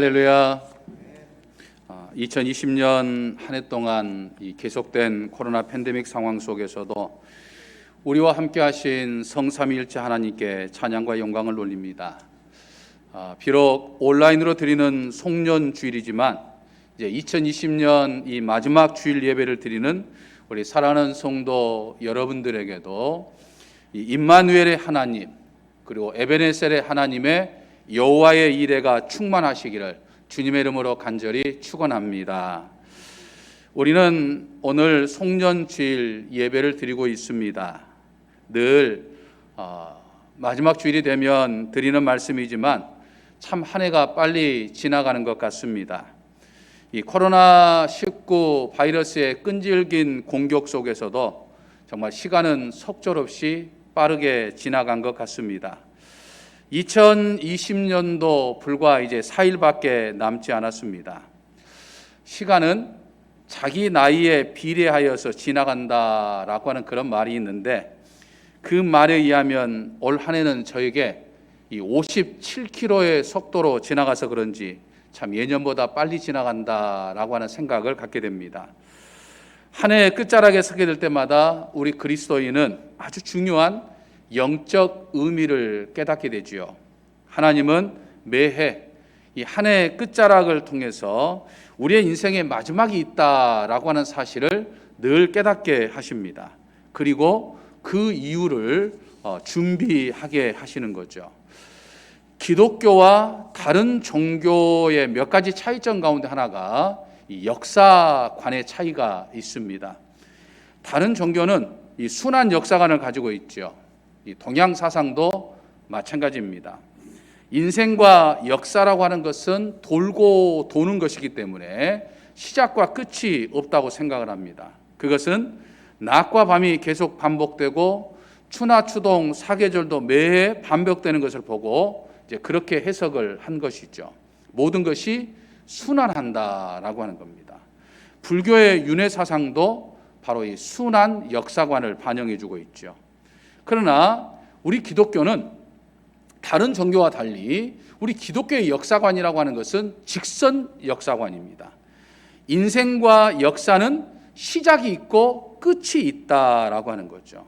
할렐루야. 2020년 한 해 동안 이 계속된 코로나 팬데믹 상황 속에서도 우리와 함께 하신 성삼위일체 하나님께 찬양과 영광을 올립니다. 비록 온라인으로 드리는 송년 주일이지만 이제 2020년 이 마지막 주일 예배를 드리는 우리 사랑하는 성도 여러분들에게도 이 임마누엘의 하나님, 그리고 에베네셀의 하나님의 여호와의 이레가 충만하시기를 주님의 이름으로 간절히 축원합니다. 우리는 오늘 송년주일 예배를 드리고 있습니다. 늘 마지막 주일이 되면 드리는 말씀이지만 참 한 해가 빨리 지나가는 것 같습니다. 이 코로나19 바이러스의 끈질긴 공격 속에서도 정말 시간은 속절없이 빠르게 지나간 것 같습니다. 2020년도 불과 이제 4일밖에 남지 않았습니다. 시간은 자기 나이에 비례하여서 지나간다라고 하는 그런 말이 있는데, 그 말에 의하면 올 한 해는 저에게 이 57km의 속도로 지나가서 그런지 참 예년보다 빨리 지나간다라고 하는 생각을 갖게 됩니다. 한 해 끝자락에 서게 될 때마다 우리 그리스도인은 아주 중요한 영적 의미를 깨닫게 되지요. 하나님은 매해 이 한 해의 끝자락을 통해서 우리의 인생의 마지막이 있다라고 하는 사실을 늘 깨닫게 하십니다. 그리고 그 이유를 준비하게 하시는 거죠. 기독교와 다른 종교의 몇 가지 차이점 가운데 하나가 이 역사관의 차이가 있습니다. 다른 종교는 이 순환 역사관을 가지고 있죠. 이 동양 사상도 마찬가지입니다. 인생과 역사라고 하는 것은 돌고 도는 것이기 때문에 시작과 끝이 없다고 생각을 합니다. 그것은 낮과 밤이 계속 반복되고 추나 추동 사계절도 매해 반복되는 것을 보고 이제 그렇게 해석을 한 것이죠. 모든 것이 순환한다라고 하는 겁니다. 불교의 윤회 사상도 바로 이 순환 역사관을 반영해주고 있죠. 그러나 우리 기독교는 다른 종교와 달리 우리 기독교의 역사관이라고 하는 것은 직선 역사관입니다. 인생과 역사는 시작이 있고 끝이 있다라고 하는 거죠.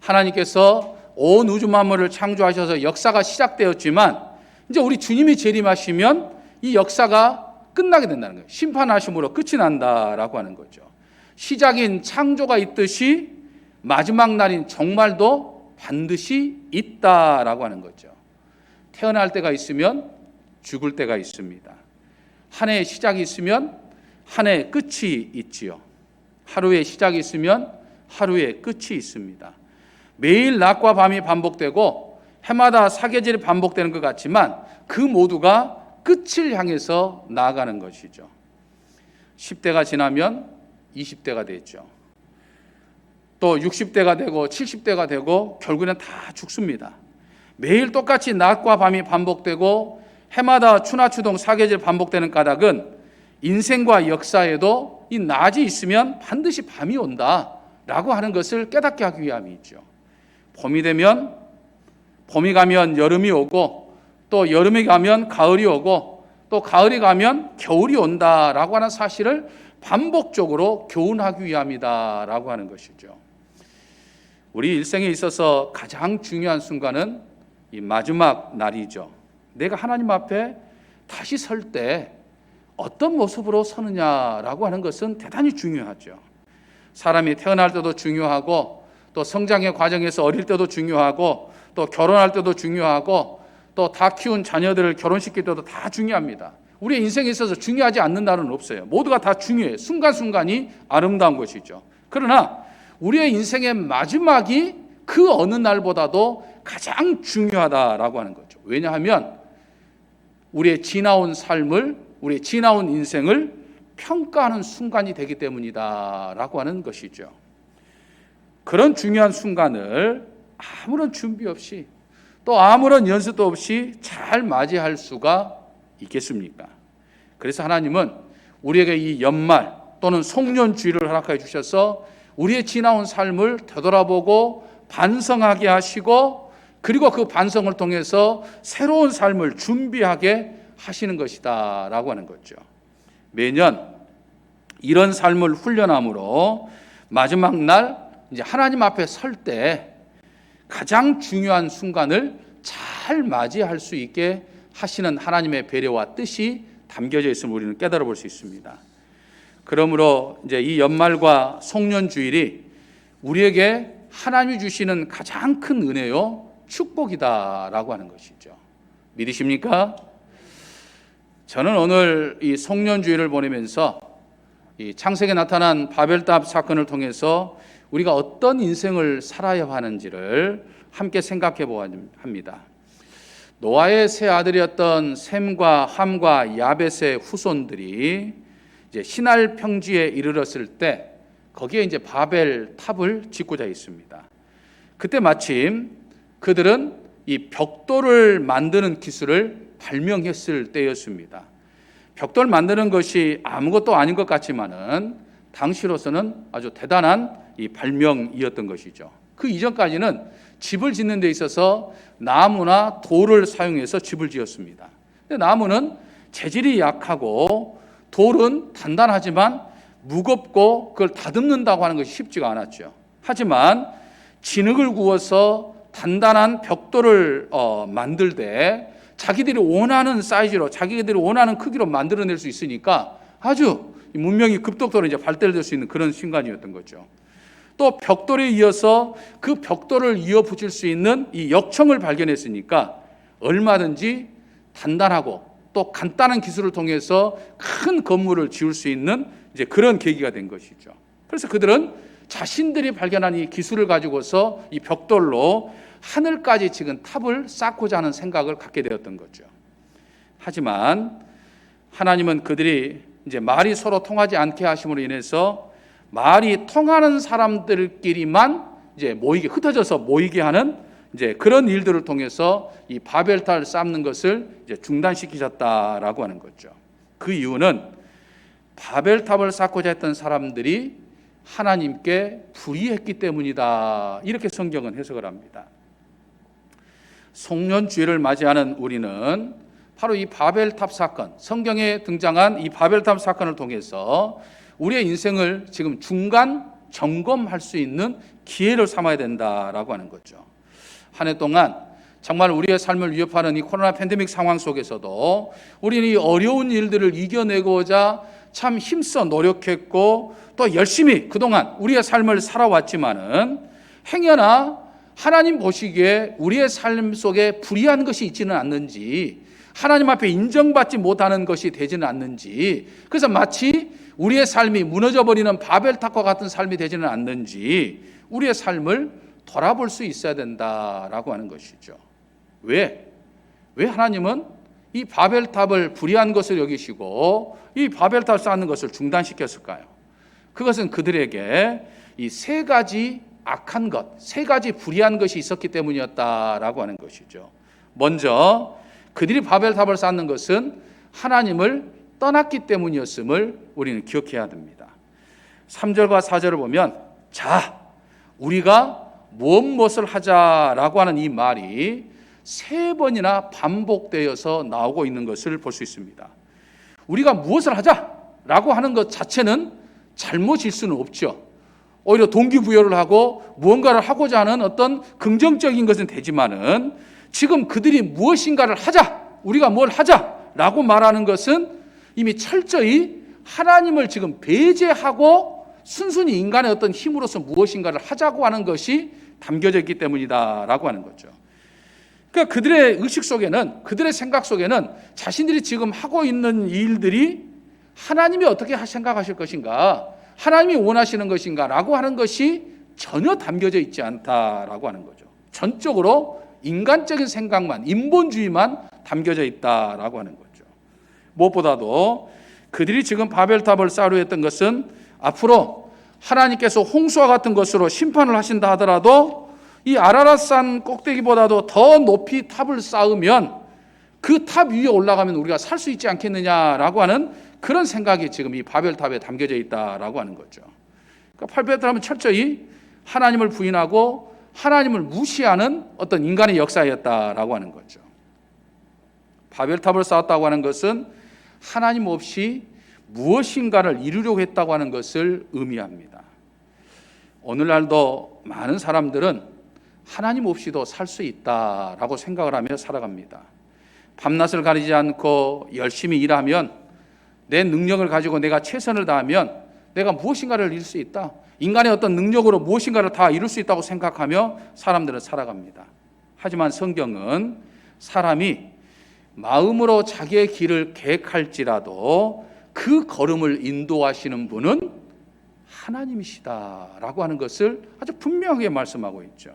하나님께서 온 우주 만물을 창조하셔서 역사가 시작되었지만 이제 우리 주님이 재림하시면 이 역사가 끝나게 된다는 거예요. 심판하심으로 끝이 난다라고 하는 거죠. 시작인 창조가 있듯이 마지막 날인 종말도 반드시 있다라고 하는 거죠. 태어날 때가 있으면 죽을 때가 있습니다. 한 해의 시작이 있으면 한 해의 끝이 있지요. 하루의 시작이 있으면 하루의 끝이 있습니다. 매일 낮과 밤이 반복되고 해마다 사계절이 반복되는 것 같지만 그 모두가 끝을 향해서 나아가는 것이죠. 10대가 지나면 20대가 되죠. 또 60대가 되고 70대가 되고 결국에는 다 죽습니다. 매일 똑같이 낮과 밤이 반복되고 해마다 추나 추동 사계절 반복되는 까닭은 인생과 역사에도 이 낮이 있으면 반드시 밤이 온다라고 하는 것을 깨닫게 하기 위함이죠. 봄이 되면 봄이 가면 여름이 오고 또 여름이 가면 가을이 오고 또 가을이 가면 겨울이 온다라고 하는 사실을 반복적으로 교훈하기 위함이다라고 하는 것이죠. 우리 일생에 있어서 가장 중요한 순간은 이 마지막 날이죠. 내가 하나님 앞에 다시 설 때 어떤 모습으로 서느냐라고 하는 것은 대단히 중요하죠. 사람이 태어날 때도 중요하고 또 성장의 과정에서 어릴 때도 중요하고 또 결혼할 때도 중요하고 또 다 키운 자녀들을 결혼시킬 때도 다 중요합니다. 우리의 인생에 있어서 중요하지 않는 날은 없어요. 모두가 다 중요해요. 순간순간이 아름다운 것이죠. 그러나 우리의 인생의 마지막이 그 어느 날보다도 가장 중요하다라고 하는 거죠. 왜냐하면 우리의 지나온 삶을, 우리의 지나온 인생을 평가하는 순간이 되기 때문이다라고 하는 것이죠. 그런 중요한 순간을 아무런 준비 없이 또 아무런 연습도 없이 잘 맞이할 수가 있겠습니까? 그래서 하나님은 우리에게 이 연말 또는 송년주일을 허락해 주셔서 우리의 지나온 삶을 되돌아보고 반성하게 하시고 그리고 그 반성을 통해서 새로운 삶을 준비하게 하시는 것이다라고 하는 거죠. 매년 이런 삶을 훈련함으로 마지막 날 이제 하나님 앞에 설 때 가장 중요한 순간을 잘 맞이할 수 있게 하시는 하나님의 배려와 뜻이 담겨져 있음을 우리는 깨달아 볼 수 있습니다. 그러므로 이제 이 연말과 송년주일이 우리에게 하나님이 주시는 가장 큰 은혜요 축복이다라고 하는 것이죠. 믿으십니까? 저는 오늘 이 송년주일을 보내면서 이 창세기에 나타난 바벨탑 사건을 통해서 우리가 어떤 인생을 살아야 하는지를 함께 생각해 보아야 합니다. 노아의 세 아들이었던 셈과 함과 야벳의 후손들이 이제 신할 평지에 이르렀을 때 거기에 이제 바벨 탑을 짓고자 했습니다. 그때 마침 그들은 이 벽돌을 만드는 기술을 발명했을 때였습니다. 벽돌 만드는 것이 아무것도 아닌 것 같지만은 당시로서는 아주 대단한 이 발명이었던 것이죠. 그 이전까지는 집을 짓는 데 있어서 나무나 돌을 사용해서 집을 지었습니다. 근데 나무는 재질이 약하고 돌은 단단하지만 무겁고 그걸 다듬는다고 하는 것이 쉽지가 않았죠. 하지만 진흙을 구워서 단단한 벽돌을 만들 때 자기들이 원하는 사이즈로 자기들이 원하는 크기로 만들어낼 수 있으니까 아주 문명이 급속도로 이제 발달될 수 있는 그런 순간이었던 거죠. 또 벽돌에 이어서 그 벽돌을 이어 붙일 수 있는 이 역청을 발견했으니까 얼마든지 단단하고 또 간단한 기술을 통해서 큰 건물을 지을 수 있는 이제 그런 계기가 된 것이죠. 그래서 그들은 자신들이 발견한 이 기술을 가지고서 이 벽돌로 하늘까지 지금 탑을 쌓고자 하는 생각을 갖게 되었던 거죠. 하지만 하나님은 그들이 이제 말이 서로 통하지 않게 하심으로 인해서 말이 통하는 사람들끼리만 이제 모이게 흩어져서 모이게 하는 이제 그런 일들을 통해서 이 바벨탑을 쌓는 것을 이제 중단시키셨다라고 하는 거죠. 그 이유는 바벨탑을 쌓고자 했던 사람들이 하나님께 불의했기 때문이다. 이렇게 성경은 해석을 합니다. 송년주일을 맞이하는 우리는 바로 이 바벨탑 사건, 성경에 등장한 이 바벨탑 사건을 통해서 우리의 인생을 지금 중간 점검할 수 있는 기회를 삼아야 된다라고 하는 거죠. 한 해 동안 정말 우리의 삶을 위협하는 이 코로나 팬데믹 상황 속에서도 우리는 이 어려운 일들을 이겨내고자 참 힘써 노력했고 또 열심히 그동안 우리의 삶을 살아왔지만은 행여나 하나님 보시기에 우리의 삶 속에 불의한 것이 있지는 않는지, 하나님 앞에 인정받지 못하는 것이 되지는 않는지, 그래서 마치 우리의 삶이 무너져버리는 바벨탑과 같은 삶이 되지는 않는지 우리의 삶을 돌아볼 수 있어야 된다라고 하는 것이죠. 왜 하나님은 이 바벨탑을 불의한 것을 여기시고 이 바벨탑을 쌓는 것을 중단시켰을까요? 그것은 그들에게 이 세 가지 악한 것, 세 가지 불의한 것이 있었기 때문이었다라고 하는 것이죠. 먼저 그들이 바벨탑을 쌓는 것은 하나님을 떠났기 때문이었음을 우리는 기억해야 됩니다. 3절과 4절을 보면 자, 우리가 무엇을 하자라고 하는 이 말이 세 번이나 반복되어서 나오고 있는 것을 볼 수 있습니다. 우리가 무엇을 하자라고 하는 것 자체는 잘못일 수는 없죠. 오히려 동기부여를 하고 무언가를 하고자 하는 어떤 긍정적인 것은 되지만은 지금 그들이 무엇인가를 하자, 우리가 뭘 하자라고 말하는 것은 이미 철저히 하나님을 지금 배제하고 순순히 인간의 어떤 힘으로서 무엇인가를 하자고 하는 것이 담겨져 있기 때문이다라고 하는 거죠. 그러니까 그들의 의식 속에는, 그들의 생각 속에는 자신들이 지금 하고 있는 일들이 하나님이 어떻게 생각하실 것인가, 하나님이 원하시는 것인가 라고 하는 것이 전혀 담겨져 있지 않다라고 하는 거죠. 전적으로 인간적인 생각만, 인본주의만 담겨져 있다라고 하는 거죠. 무엇보다도 그들이 지금 바벨탑을 쌓으려 했던 것은 앞으로 하나님께서 홍수와 같은 것으로 심판을 하신다 하더라도 이 아라랏산 꼭대기보다도 더 높이 탑을 쌓으면 그 탑 위에 올라가면 우리가 살 수 있지 않겠느냐라고 하는 그런 생각이 지금 이 바벨탑에 담겨져 있다라고 하는 거죠. 그러니까 바벨탑은 철저히 하나님을 부인하고 하나님을 무시하는 어떤 인간의 역사였다라고 하는 거죠. 바벨탑을 쌓았다고 하는 것은 하나님 없이 무엇인가를 이루려고 했다고 하는 것을 의미합니다. 오늘날도 많은 사람들은 하나님 없이도 살 수 있다라고 생각을 하며 살아갑니다. 밤낮을 가리지 않고 열심히 일하면, 내 능력을 가지고 내가 최선을 다하면 내가 무엇인가를 이룰 수 있다, 인간의 어떤 능력으로 무엇인가를 다 이룰 수 있다고 생각하며 사람들은 살아갑니다. 하지만 성경은 사람이 마음으로 자기의 길을 계획할지라도 그 걸음을 인도하시는 분은 하나님이시다라고 하는 것을 아주 분명하게 말씀하고 있죠.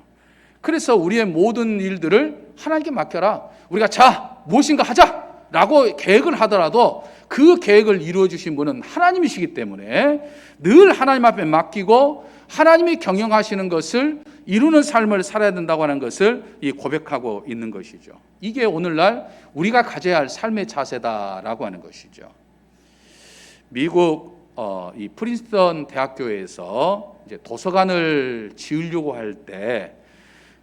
그래서 우리의 모든 일들을 하나님께 맡겨라, 우리가 자 무엇인가 하자라고 계획을 하더라도 그 계획을 이루어 주신 분은 하나님이시기 때문에 늘 하나님 앞에 맡기고 하나님이 경영하시는 것을 이루는 삶을 살아야 된다고 하는 것을 고백하고 있는 것이죠. 이게 오늘날 우리가 가져야 할 삶의 자세다라고 하는 것이죠. 미국 이 프린스턴 대학교에서 이제 도서관을 지으려고 할 때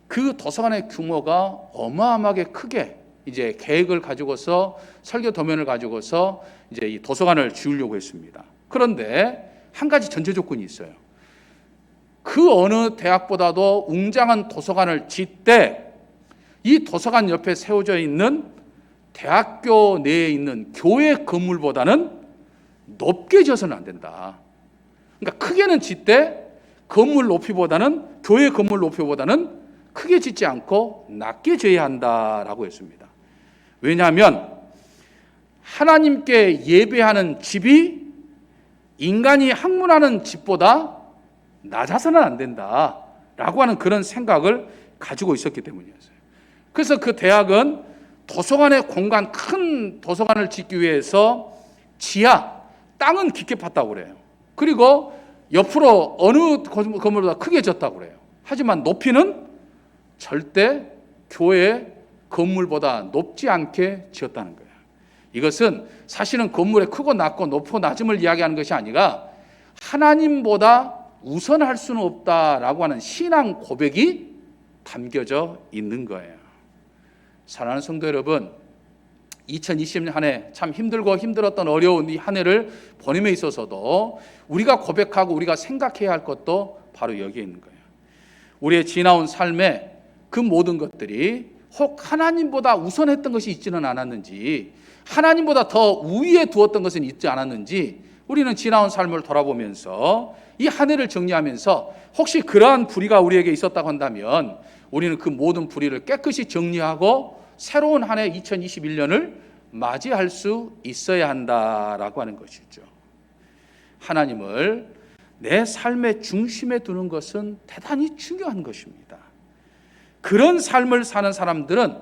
그 도서관의 규모가 어마어마하게 크게 이제 계획을 가지고서, 설계 도면을 가지고서 이제 이 도서관을 지으려고 했습니다. 그런데 한 가지 전제 조건이 있어요. 그 어느 대학보다도 웅장한 도서관을 짓되 이 도서관 옆에 세워져 있는 대학교 내에 있는 교회 건물보다는 높게 지어서는 안 된다. 그러니까 크게는 짓되 건물 높이보다는, 교회 건물 높이보다는 크게 짓지 않고 낮게 지어야 한다라고 했습니다. 왜냐하면 하나님께 예배하는 집이 인간이 학문하는 집보다 낮아서는 안 된다라고 하는 그런 생각을 가지고 있었기 때문이었어요. 그래서 그 대학은 도서관의 공간, 큰 도서관을 짓기 위해서 지하, 땅은 깊게 팠다고 그래요. 그리고 옆으로 어느 건물보다 크게 졌다고 그래요. 하지만 높이는 절대 교회 건물보다 높지 않게 지었다는 거예요. 이것은 사실은 건물의 크고 낮고 높고 낮음을 이야기하는 것이 아니라 하나님보다 우선할 수는 없다라고 하는 신앙 고백이 담겨져 있는 거예요. 사랑하는 성도 여러분, 2020년 한 해 참 힘들고 힘들었던 어려운 이 한 해를 보냄에 있어서도 우리가 고백하고 우리가 생각해야 할 것도 바로 여기에 있는 거예요. 우리의 지나온 삶에 그 모든 것들이 혹 하나님보다 우선했던 것이 있지는 않았는지, 하나님보다 더 우위에 두었던 것은 있지 않았는지, 우리는 지나온 삶을 돌아보면서 이 한 해를 정리하면서 혹시 그러한 불의가 우리에게 있었다고 한다면 우리는 그 모든 불의를 깨끗이 정리하고 새로운 한 해 2021년을 맞이할 수 있어야 한다라고 하는 것이죠. 하나님을 내 삶의 중심에 두는 것은 대단히 중요한 것입니다. 그런 삶을 사는 사람들은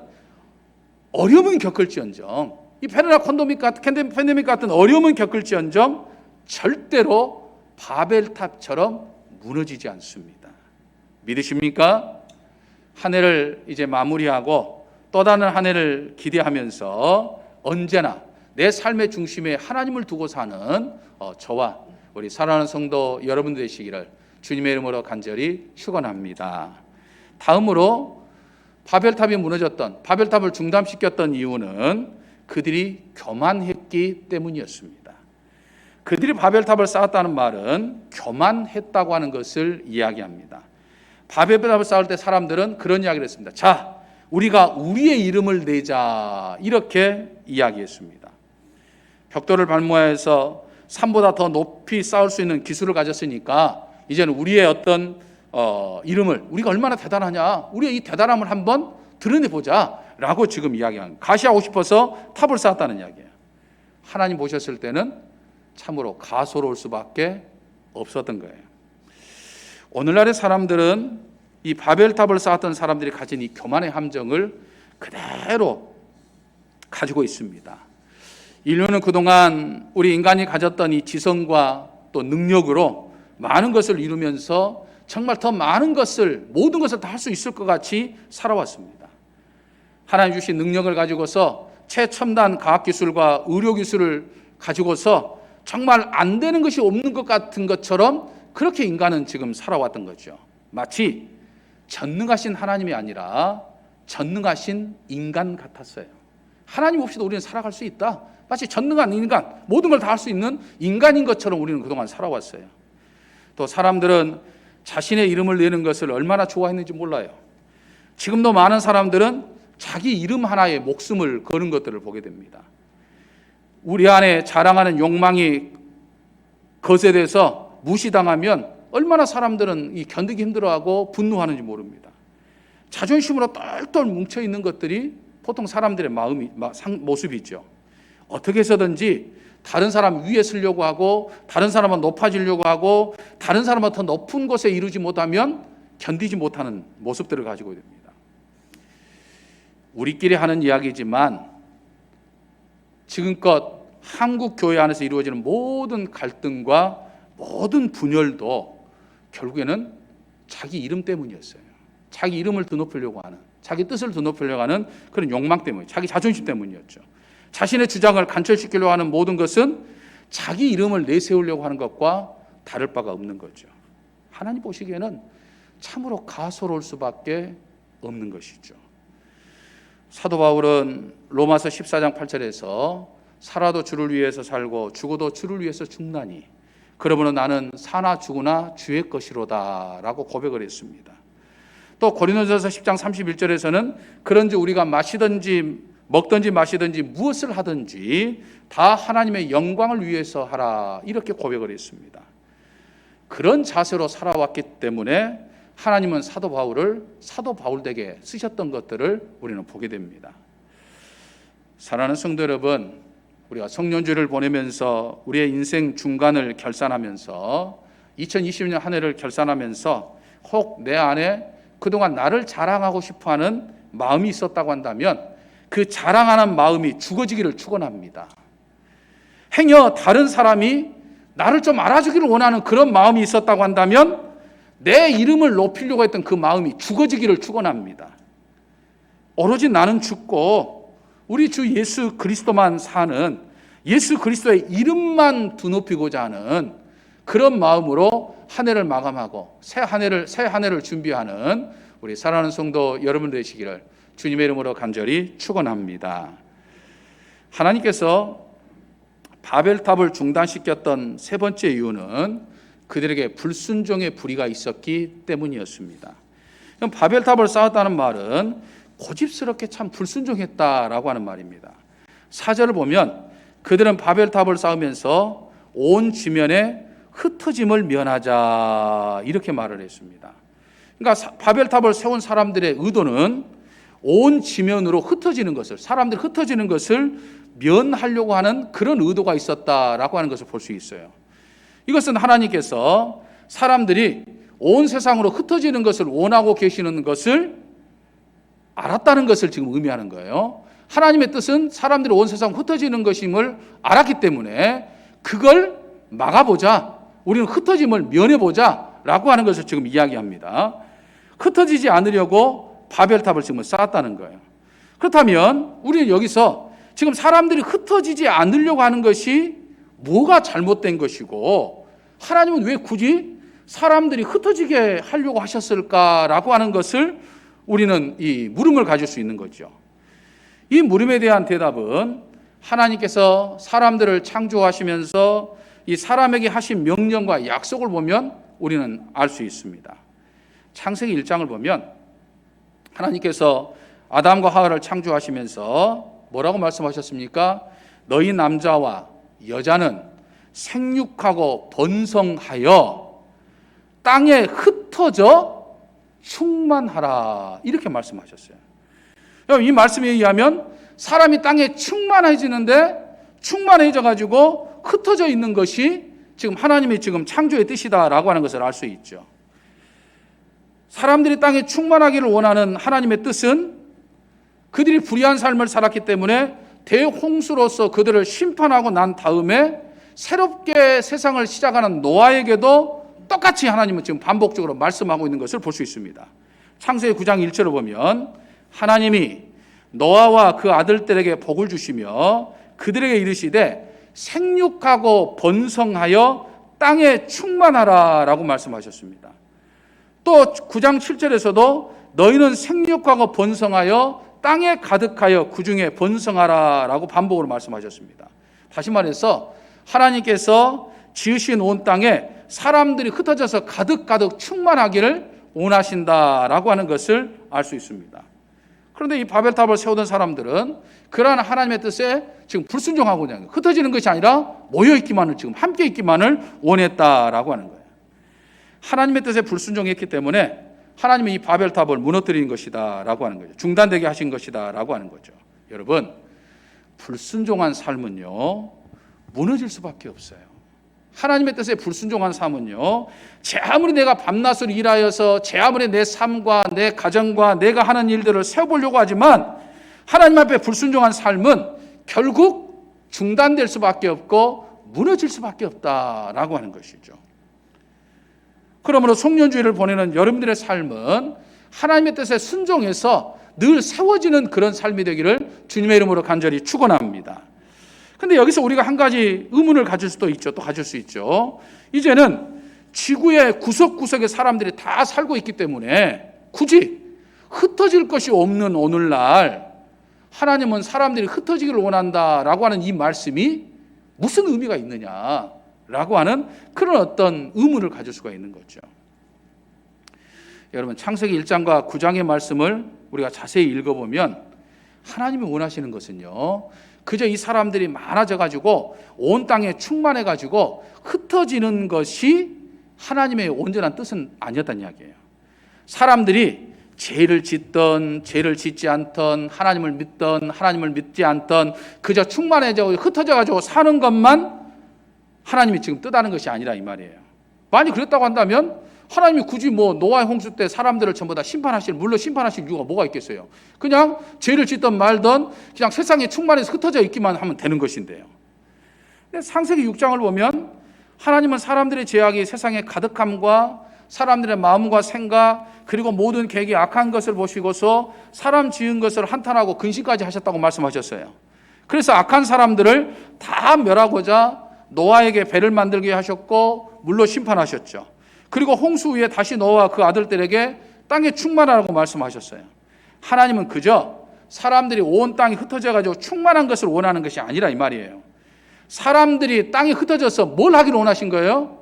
어려움은 겪을지언정, 이 팬데믹 같은 어려움은 겪을지언정 절대로 바벨탑처럼 무너지지 않습니다. 믿으십니까? 한 해를 이제 마무리하고 또 다른 한 해를 기대하면서 언제나 내 삶의 중심에 하나님을 두고 사는 저와 우리 사랑하는 성도 여러분 되시기를 주님의 이름으로 간절히 축원합니다. 다음으로 바벨탑이 무너졌던, 바벨탑을 중단시켰던 이유는 그들이 교만했기 때문이었습니다. 그들이 바벨탑을 쌓았다는 말은 교만했다고 하는 것을 이야기합니다. 바벨탑을 쌓을 때 사람들은 그런 이야기를 했습니다. 자, 우리가 우리의 이름을 내자, 이렇게 이야기했습니다. 벽돌을 발모해서 산보다 더 높이 쌓을 수 있는 기술을 가졌으니까 이제는 우리의 어떤 이름을, 우리가 얼마나 대단하냐, 우리의 이 대단함을 한번 드러내보자 라고 지금 이야기합니다. 가시하고 싶어서 탑을 쌓았다는 이야기예요. 하나님 보셨을 때는 참으로 가소로울 수밖에 없었던 거예요. 오늘날의 사람들은 이 바벨탑을 쌓았던 사람들이 가진 이 교만의 함정을 그대로 가지고 있습니다. 인류는 그동안 우리 인간이 가졌던 이 지성과 또 능력으로 많은 것을 이루면서 정말 더 많은 것을, 모든 것을 다 할 수 있을 것 같이 살아왔습니다. 하나님 주신 능력을 가지고서 최첨단 과학기술과 의료기술을 가지고서 정말 안 되는 것이 없는 것 같은 것처럼 그렇게 인간은 지금 살아왔던 거죠. 마치 전능하신 하나님이 아니라 전능하신 인간 같았어요. 하나님 없이도 우리는 살아갈 수 있다. 마치 전능한 인간, 모든 걸 다 할 수 있는 인간인 것처럼 우리는 그동안 살아왔어요. 또 사람들은 자신의 이름을 내는 것을 얼마나 좋아했는지 몰라요. 지금도 많은 사람들은 자기 이름 하나에 목숨을 거는 것들을 보게 됩니다. 우리 안에 자랑하는 욕망이 거세돼서 무시당하면 얼마나 사람들은 견디기 힘들어하고 분노하는지 모릅니다. 자존심으로 똘똘 뭉쳐있는 것들이 보통 사람들의 모습이죠. 어떻게 해서든지 다른 사람 위에 서려고 하고, 다른 사람은 높아지려고 하고, 다른 사람은 더 높은 곳에 이루지 못하면 견디지 못하는 모습들을 가지고 됩니다. 우리끼리 하는 이야기지만 지금껏 한국 교회 안에서 이루어지는 모든 갈등과 모든 분열도 결국에는 자기 이름 때문이었어요. 자기 이름을 드높이려고 하는, 자기 뜻을 드높이려고 하는 그런 욕망 때문에, 자기 자존심 때문이었죠. 자신의 주장을 관철시키려고 하는 모든 것은 자기 이름을 내세우려고 하는 것과 다를 바가 없는 거죠. 하나님 보시기에는 참으로 가소로울 수밖에 없는 것이죠. 사도 바울은 로마서 14장 8절에서 살아도 주를 위해서 살고 죽어도 주를 위해서 죽나니 그러므로 나는 사나 죽으나 주의 것이로다 라고 고백을 했습니다. 또 고린도전서 10장 31절에서는 그런즉 우리가 마시든지 먹든지 마시든지 무엇을 하든지 다 하나님의 영광을 위해서 하라 이렇게 고백을 했습니다. 그런 자세로 살아왔기 때문에 하나님은 사도 바울을 사도 바울에게 쓰셨던 것들을 우리는 보게 됩니다. 사랑하는 성도 여러분, 우리가 성년주를 보내면서 우리의 인생 중간을 결산하면서 2020년 한 해를 결산하면서 혹 내 안에 그동안 나를 자랑하고 싶어하는 마음이 있었다고 한다면 그 자랑하는 마음이 죽어지기를 축원합니다. 행여 다른 사람이 나를 좀 알아주기를 원하는 그런 마음이 있었다고 한다면 내 이름을 높이려고 했던 그 마음이 죽어지기를 축원합니다. 오로지 나는 죽고 우리 주 예수 그리스도만 사는, 예수 그리스도의 이름만 드높이고자 하는 그런 마음으로 한 해를 마감하고 새 한 해를 준비하는 우리 사랑하는 성도 여러분 되시기를 주님의 이름으로 간절히 축원합니다. 하나님께서 바벨탑을 중단시켰던 세 번째 이유는 그들에게 불순종의 불의가 있었기 때문이었습니다. 그럼 바벨탑을 쌓았다는 말은 고집스럽게 참 불순종했다라고 하는 말입니다. 4절을 보면 그들은 바벨탑을 쌓으면서 온 지면에 흩어짐을 면하자 이렇게 말을 했습니다. 그러니까 바벨탑을 세운 사람들의 의도는 온 지면으로 흩어지는 것을, 사람들이 흩어지는 것을 면하려고 하는 그런 의도가 있었다라고 하는 것을 볼 수 있어요. 이것은 하나님께서 사람들이 온 세상으로 흩어지는 것을 원하고 계시는 것을 알았다는 것을 지금 의미하는 거예요. 하나님의 뜻은 사람들이 온 세상 흩어지는 것임을 알았기 때문에 그걸 막아보자, 우리는 흩어짐을 면해보자 라고 하는 것을 지금 이야기합니다. 흩어지지 않으려고 바벨탑을 지금 쌓았다는 거예요. 그렇다면 우리는 여기서 지금 사람들이 흩어지지 않으려고 하는 것이 뭐가 잘못된 것이고 하나님은 왜 굳이 사람들이 흩어지게 하려고 하셨을까라고 하는 것을 우리는 이 물음을 가질 수 있는 거죠. 이 물음에 대한 대답은 하나님께서 사람들을 창조하시면서 이 사람에게 하신 명령과 약속을 보면 우리는 알 수 있습니다. 창세기 1장을 보면 하나님께서 아담과 하와를 창조하시면서 뭐라고 말씀하셨습니까? 너희 남자와 여자는 생육하고 번성하여 땅에 흩어져 충만하라 이렇게 말씀하셨어요. 이 말씀에 의하면 사람이 땅에 충만해져 가지고 흩어져 있는 것이 지금 하나님의 지금 창조의 뜻이다라고 하는 것을 알 수 있죠. 사람들이 땅에 충만하기를 원하는 하나님의 뜻은 그들이 불의한 삶을 살았기 때문에 대홍수로서 그들을 심판하고 난 다음에 새롭게 세상을 시작하는 노아에게도 똑같이 하나님은 지금 반복적으로 말씀하고 있는 것을 볼 수 있습니다. 창세기 9장 1절을 보면 하나님이 노아와 그 아들들에게 복을 주시며 그들에게 이르시되 생육하고 번성하여 땅에 충만하라 라고 말씀하셨습니다. 또 9장 7절에서도 너희는 생육하고 번성하여 땅에 가득하여 그 중에 번성하라라고 반복으로 말씀하셨습니다. 다시 말해서 하나님께서 지으신 온 땅에 사람들이 흩어져서 가득가득 충만하기를 원하신다라고 하는 것을 알 수 있습니다. 그런데 이 바벨탑을 세우던 사람들은 그러한 하나님의 뜻에 지금 불순종하고 그냥 흩어지는 것이 아니라 모여있기만을, 지금 함께 있기만을 원했다라고 하는 거예요. 하나님의 뜻에 불순종했기 때문에 하나님이 이 바벨탑을 무너뜨린 것이다 라고 하는 거죠. 중단되게 하신 것이다 라고 하는 거죠. 여러분, 불순종한 삶은요 무너질 수밖에 없어요. 하나님의 뜻에 불순종한 삶은요, 제 아무리 내가 밤낮을 일하여서 제 아무리 내 삶과 내 가정과 내가 하는 일들을 세워보려고 하지만 하나님 앞에 불순종한 삶은 결국 중단될 수밖에 없고 무너질 수밖에 없다라고 하는 것이죠. 그러므로 송년주일을 보내는 여러분들의 삶은 하나님의 뜻에 순종해서 늘 세워지는 그런 삶이 되기를 주님의 이름으로 간절히 축원합니다. 그런데 여기서 우리가 한 가지 의문을 가질 수도 있죠. 또 가질 수 있죠. 이제는 지구의 구석구석에 사람들이 다 살고 있기 때문에 굳이 흩어질 것이 없는 오늘날 하나님은 사람들이 흩어지기를 원한다라고 하는 이 말씀이 무슨 의미가 있느냐라고 하는 그런 어떤 의문을 가질 수가 있는 거죠. 여러분, 창세기 1장과 9장의 말씀을 우리가 자세히 읽어보면 하나님이 원하시는 것은요, 그저 이 사람들이 많아져가지고 온 땅에 충만해가지고 흩어지는 것이 하나님의 온전한 뜻은 아니었다는 이야기예요. 사람들이 죄를 짓던 죄를 짓지 않던 하나님을 믿던 하나님을 믿지 않던 그저 충만해져 흩어져가지고 사는 것만 하나님이 지금 뜻하는 것이 아니라 이 말이에요. 만약 그랬다고 한다면 하나님이 굳이 노아의 홍수 때 사람들을 전부 다 물론 심판하실 이유가 뭐가 있겠어요. 그냥 죄를 짓던 말던 그냥 세상에 충만해서 흩어져 있기만 하면 되는 것인데요. 근데 창세기 6장을 보면 하나님은 사람들의 죄악이 세상에 가득함과 사람들의 마음과 생각 그리고 모든 계획이 악한 것을 보시고서 사람 지은 것을 한탄하고 근심까지 하셨다고 말씀하셨어요. 그래서 악한 사람들을 다 멸하고자 노아에게 배를 만들게 하셨고 물로 심판하셨죠. 그리고 홍수 후에 다시 노아와 그 아들들에게 땅에 충만하라고 말씀하셨어요. 하나님은 그저 사람들이 온 땅이 흩어져가지고 충만한 것을 원하는 것이 아니라 이 말이에요. 사람들이 땅에 흩어져서 뭘 하기를 원하신 거예요?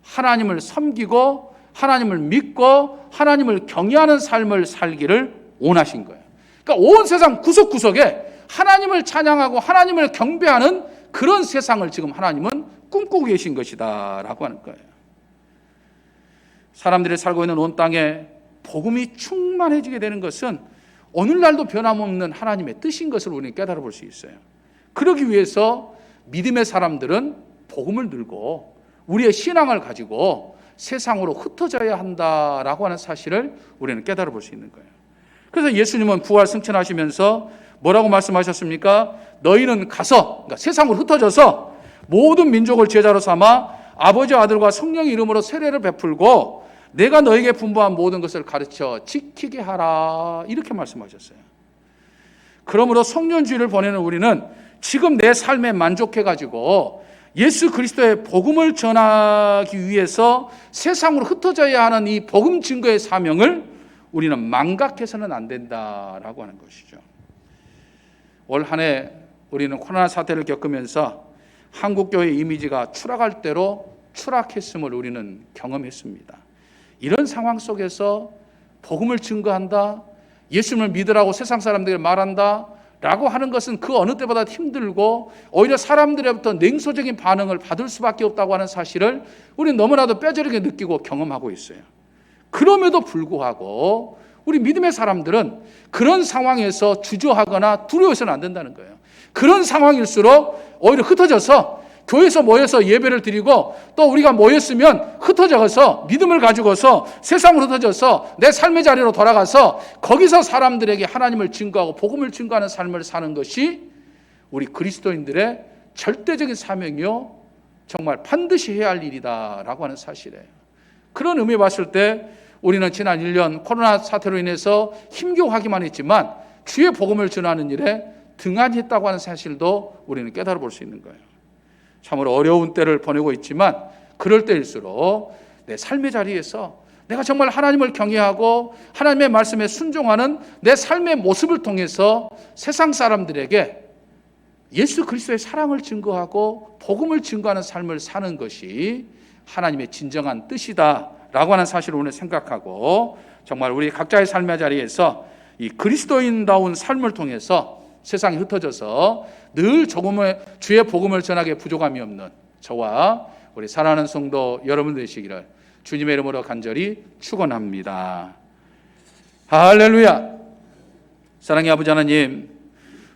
하나님을 섬기고 하나님을 믿고 하나님을 경외하는 삶을 살기를 원하신 거예요. 그러니까 온 세상 구석구석에 하나님을 찬양하고 하나님을 경배하는 그런 세상을 지금 하나님은 꿈꾸고 계신 것이다 라고 하는 거예요. 사람들이 살고 있는 온 땅에 복음이 충만해지게 되는 것은 오늘날도 변함없는 하나님의 뜻인 것을 우리는 깨달아 볼 수 있어요. 그러기 위해서 믿음의 사람들은 복음을 들고 우리의 신앙을 가지고 세상으로 흩어져야 한다라고 하는 사실을 우리는 깨달아 볼 수 있는 거예요. 그래서 예수님은 부활 승천하시면서 뭐라고 말씀하셨습니까? 너희는 가서, 그러니까 세상으로 흩어져서 모든 민족을 제자로 삼아 아버지와 아들과 성령의 이름으로 세례를 베풀고 내가 너에게 분부한 모든 것을 가르쳐 지키게 하라, 이렇게 말씀하셨어요. 그러므로 성년주일을 보내는 우리는 지금 내 삶에 만족해가지고 예수 그리스도의 복음을 전하기 위해서 세상으로 흩어져야 하는 이 복음 증거의 사명을 우리는 망각해서는 안 된다라고 하는 것이죠. 올 한 해 우리는 코로나 사태를 겪으면서 한국교회 이미지가 추락할 대로 추락했음을 우리는 경험했습니다. 이런 상황 속에서 복음을 증거한다, 예수님을 믿으라고 세상 사람들에게 말한다 라고 하는 것은 그 어느 때보다 힘들고 오히려 사람들로부터 냉소적인 반응을 받을 수밖에 없다고 하는 사실을 우리는 너무나도 뼈저리게 느끼고 경험하고 있어요. 그럼에도 불구하고 우리 믿음의 사람들은 그런 상황에서 주저하거나 두려워서는 안 된다는 거예요. 그런 상황일수록 오히려 흩어져서 교회에서 모여서 예배를 드리고 또 우리가 모였으면 흩어져서 믿음을 가지고서 세상으로 흩어져서 내 삶의 자리로 돌아가서 거기서 사람들에게 하나님을 증거하고 복음을 증거하는 삶을 사는 것이 우리 그리스도인들의 절대적인 사명이요 정말 반드시 해야 할 일이다라고 하는 사실이에요. 그런 의미에 봤을 때 우리는 지난 1년 코로나 사태로 인해서 힘겨워하기만 했지만 주의 복음을 전하는 일에 등한히 했다고 하는 사실도 우리는 깨달아 볼 수 있는 거예요. 참으로 어려운 때를 보내고 있지만 그럴 때일수록 내 삶의 자리에서 내가 정말 하나님을 경외하고 하나님의 말씀에 순종하는 내 삶의 모습을 통해서 세상 사람들에게 예수 그리스도의 사랑을 증거하고 복음을 증거하는 삶을 사는 것이 하나님의 진정한 뜻이다라고 하는 사실을 오늘 생각하고, 정말 우리 각자의 삶의 자리에서 이 그리스도인다운 삶을 통해서 세상에 흩어져서 늘 조금의 주의 복음을 전하기에 부족함이 없는 저와 우리 사랑하는 성도 여러분 되시기를 주님의 이름으로 간절히 축원합니다. 할렐루야. 사랑의 아버지 하나님,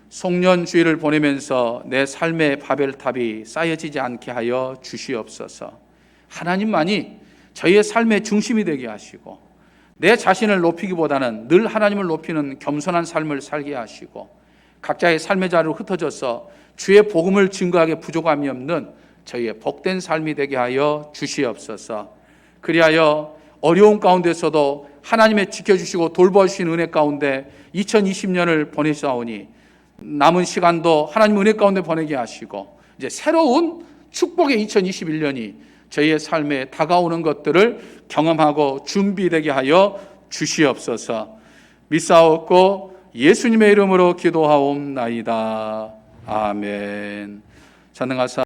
송년주일을 보내면서 내 삶의 바벨탑이 쌓여지지 않게 하여 주시옵소서. 하나님만이 저희의 삶의 중심이 되게 하시고 내 자신을 높이기보다는 늘 하나님을 높이는 겸손한 삶을 살게 하시고 각자의 삶의 자리로 흩어져서 주의 복음을 증거하기에 부족함이 없는 저희의 복된 삶이 되게 하여 주시옵소서. 그리하여 어려운 가운데서도 하나님의 지켜주시고 돌봐주신 은혜 가운데 2020년을 보내사오니 남은 시간도 하나님 은혜 가운데 보내게 하시고 이제 새로운 축복의 2021년이 저희의 삶에 다가오는 것들을 경험하고 준비되게 하여 주시옵소서. 믿사옵고 예수님의 이름으로 기도하옵나이다. 아멘. 전능하사